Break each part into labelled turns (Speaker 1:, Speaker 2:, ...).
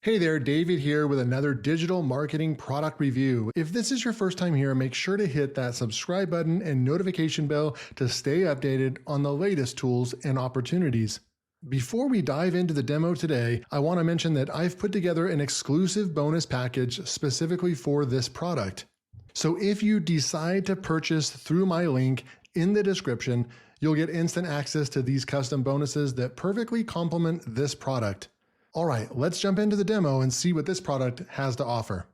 Speaker 1: Hey there, David here with another digital marketing product review. If this is your first time here, make sure to hit that subscribe button and notification bell to stay updated on the latest tools and opportunities. Before we dive into the demo today, I want to mention that I've put together an exclusive bonus package specifically for this product. So if you decide to purchase through my link in the description, you'll get instant access to these custom bonuses that perfectly complement this product. All right, let's jump into the demo and see what this product has to offer.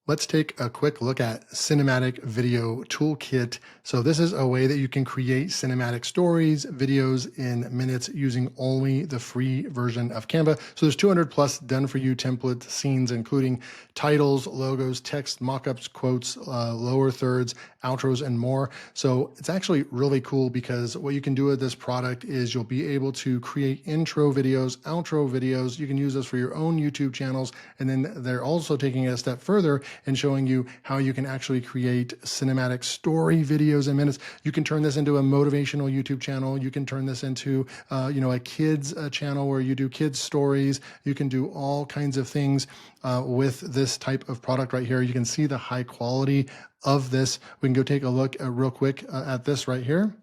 Speaker 1: Let's take a quick look at Cinematic Video Toolkit. So this is a way that you can create cinematic stories, videos in minutes using only the free version of Canva. So there's 200 plus done for you template scenes, including titles, logos, text, mockups, quotes, lower thirds, outros, and more. So it's actually really cool because what you can do with this product is you'll be able to create intro videos, outro videos. You can use this for your own YouTube channels. And then they're also taking it a step further and showing you how you can actually create cinematic story videos in minutes. You can turn this into a motivational YouTube channel. You can turn this into, a kids channel where you do kids stories. You can do all kinds of things with this type of product right here. You can see the high quality of this. We can go take a look real quick at this right here.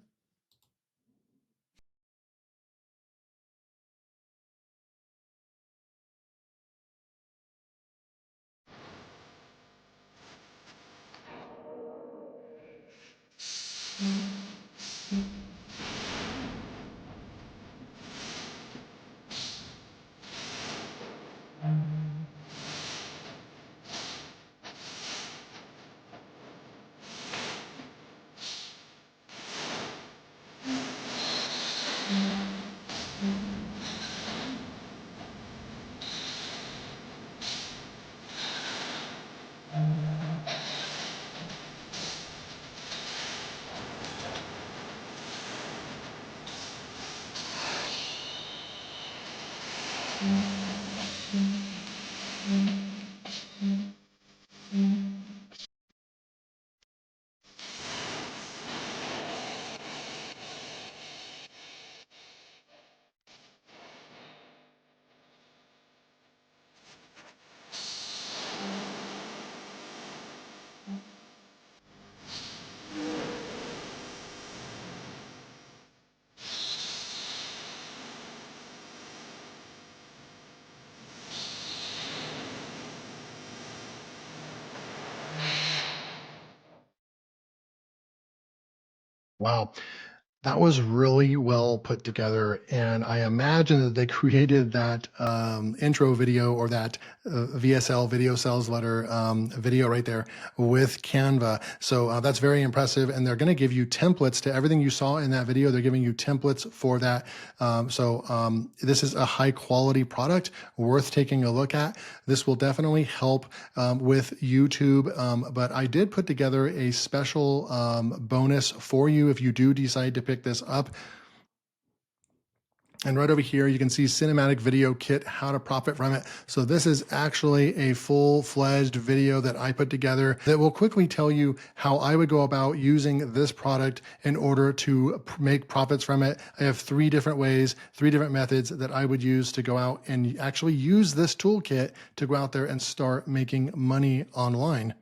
Speaker 1: Wow. That was really well put together, and I imagine that they created that intro video or that VSL video sales letter video right there with Canva. So that's very impressive, and they're going to give you templates to everything you saw in that video. They're giving you templates for that. This is a high quality product worth taking a look at. This will definitely help with YouTube, but I did put together a special bonus for you if you do decide to pick this up. And right over here, you can see Cinematic Video Kit, how to profit from it. So this is actually a full-fledged video that I put together that will quickly tell you how I would go about using this product in order to make profits from it. I have 3 different ways, 3 different methods that I would use to go out and actually use this toolkit to go out there and start making money online.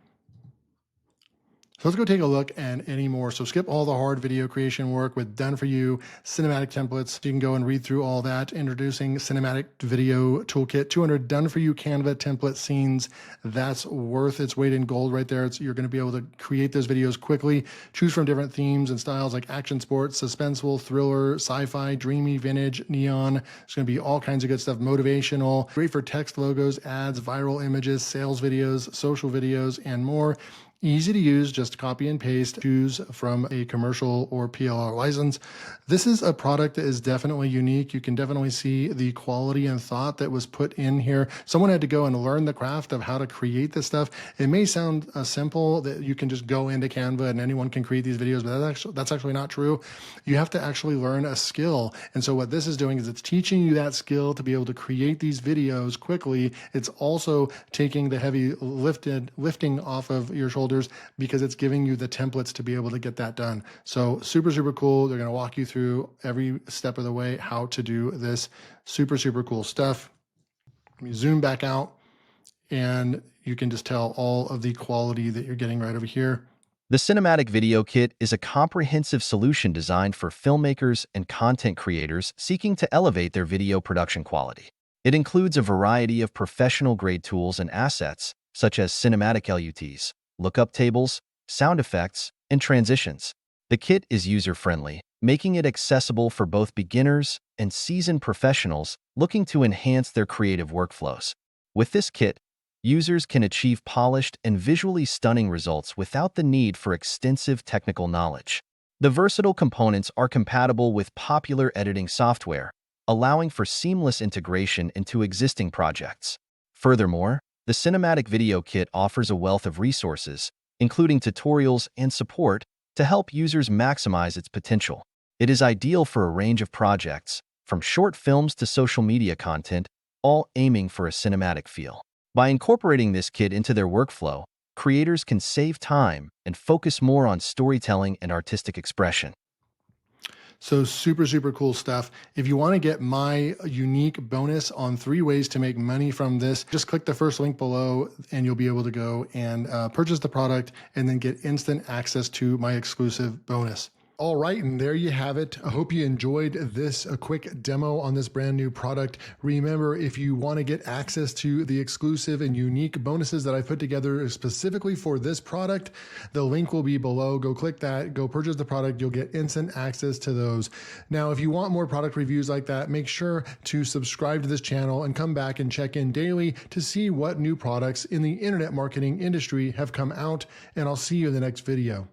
Speaker 1: So let's go take a look at any more. So skip all the hard video creation work with done for you cinematic templates. You can go and read through all that. Introducing Cinematic Video Toolkit, 200 done for you Canva template scenes. That's worth its weight in gold right there. You're going to be able to create those videos quickly. Choose from different themes and styles like action, sports, suspenseful, thriller, sci-fi, dreamy, vintage, neon. There's going to be all kinds of good stuff. Motivational, great for text, logos, ads, viral images, sales videos, social videos, and more. Easy to use, just copy and paste, choose from a commercial or PLR license. This is a product that is definitely unique. You can definitely see the quality and thought that was put in here. Someone had to go and learn the craft of how to create this stuff. It may sound simple that you can just go into Canva and anyone can create these videos, but that's actually not true. You have to actually learn a skill. And so what this is doing is it's teaching you that skill to be able to create these videos quickly. It's also taking the heavy lifting off of your shoulders because it's giving you the templates to be able to get that done. So super, super cool. They're going to walk you through every step of the way how to do this. Super, super cool stuff. Let me zoom back out, and you can just tell all of the quality that you're getting right over here.
Speaker 2: The Cinematic Video Kit is a comprehensive solution designed for filmmakers and content creators seeking to elevate their video production quality. It includes a variety of professional-grade tools and assets, such as cinematic LUTs, lookup tables, sound effects, and transitions. The kit is user-friendly, making it accessible for both beginners and seasoned professionals looking to enhance their creative workflows. With this kit, users can achieve polished and visually stunning results without the need for extensive technical knowledge. The versatile components are compatible with popular editing software, allowing for seamless integration into existing projects. Furthermore, the Cinematic Video Kit offers a wealth of resources, including tutorials and support, to help users maximize its potential. It is ideal for a range of projects, from short films to social media content, all aiming for a cinematic feel. By incorporating this kit into their workflow, creators can save time and focus more on storytelling and artistic expression.
Speaker 1: So super, super cool stuff. If you want to get my unique bonus on 3 ways to make money from this, just click the first link below and you'll be able to go and purchase the product and then get instant access to my exclusive bonus. All right, and there you have it. I hope you enjoyed this a quick demo on this brand new product. Remember, if you want to get access to the exclusive and unique bonuses that I put together specifically for this product, the link will be below. Go click that, go purchase the product. You'll get instant access to those. Now, if you want more product reviews like that, make sure to subscribe to this channel and come back and check in daily to see what new products in the internet marketing industry have come out. And I'll see you in the next video.